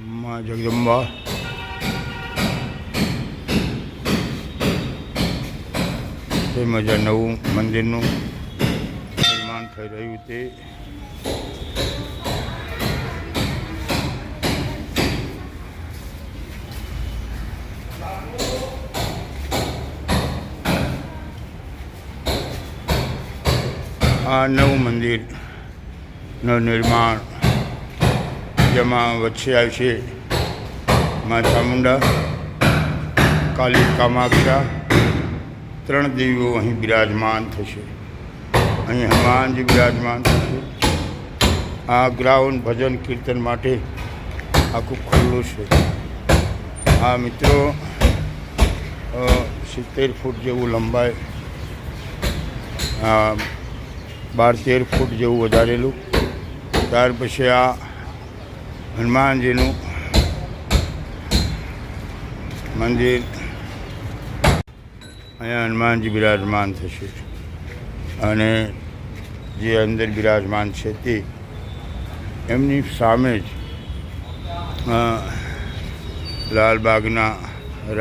માં જગદંબા તેમજ આ નવું મંદિરનું નિર્માણ થઈ રહ્યું તે આ નવું મંદિરનું નિર્માણ જેમાં વચ્ચે આવશે મા ચામુંડા, કાલી કામાખ્યા, 3 દેવીઓ અહીં બિરાજમાન થશે. અહીં હનુમાનજી બિરાજમાન થશે. આ ગ્રાઉન્ડ ભજન કીર્તન માટે આખું ખુલ્લું છે. આ મિત્રો 70 ફૂટ જેવું લંબાઈ, 12-13 ફૂટ જેવું વધારેલું. ત્યાર પછી આ હનુમાનજીનું મંદિર, અહીંયા હનુમાનજી બિરાજમાન થશે અને જે અંદર બિરાજમાન છે તે એમની સામે જ લાલબાગના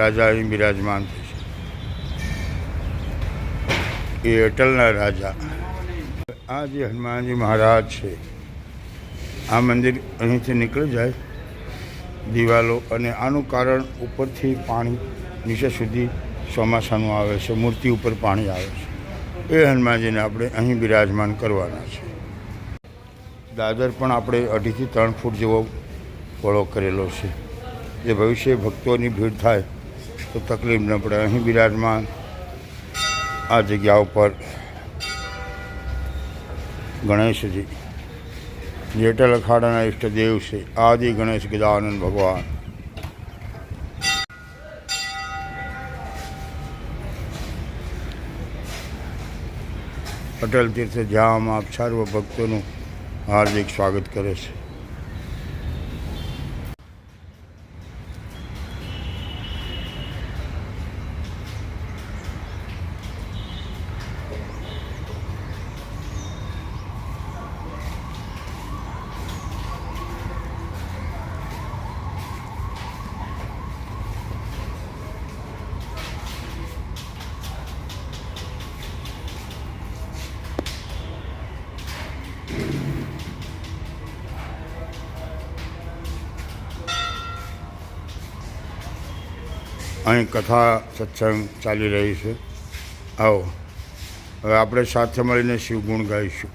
રાજા અહીં બિરાજમાન થશે. એ અટલના રાજા. આ જે હનુમાનજી મહારાજ છે, આ મંદિર અહીંથી નીકળી જાય દિવાલો, અને આનું કારણ ઉપરથી પાણી નીચે સુધી ચોમાસાનું આવે છે, મૂર્તિ ઉપર પાણી આવે છે. એ હનુમાનજીને આપણે અહીં બિરાજમાન કરવાના છે. દાદર પણ આપણે 2.5 થી 3 ફૂટ જેવો પહોળો કરેલો છે, જે ભવિષ્ય ભક્તોની ભીડ થાય તો તકલીફ ન પડે. અહીં બિરાજમાન આ જગ્યા ઉપર ગણેશજી, જેટલ અખાડાના ઈષ્ટદેવ છે, આદિ ગણેશ ગજાનંદ ભગવાન. અટલ તીર્થ ધામ આપ સર્વ ભક્તોનું હાર્દિક સ્વાગત કરે છે. અહીં કથા સત્સંગ ચાલી રહી છે. આવો હવે આપણે સાથે મળીને શિવગુણ ગાઈશું.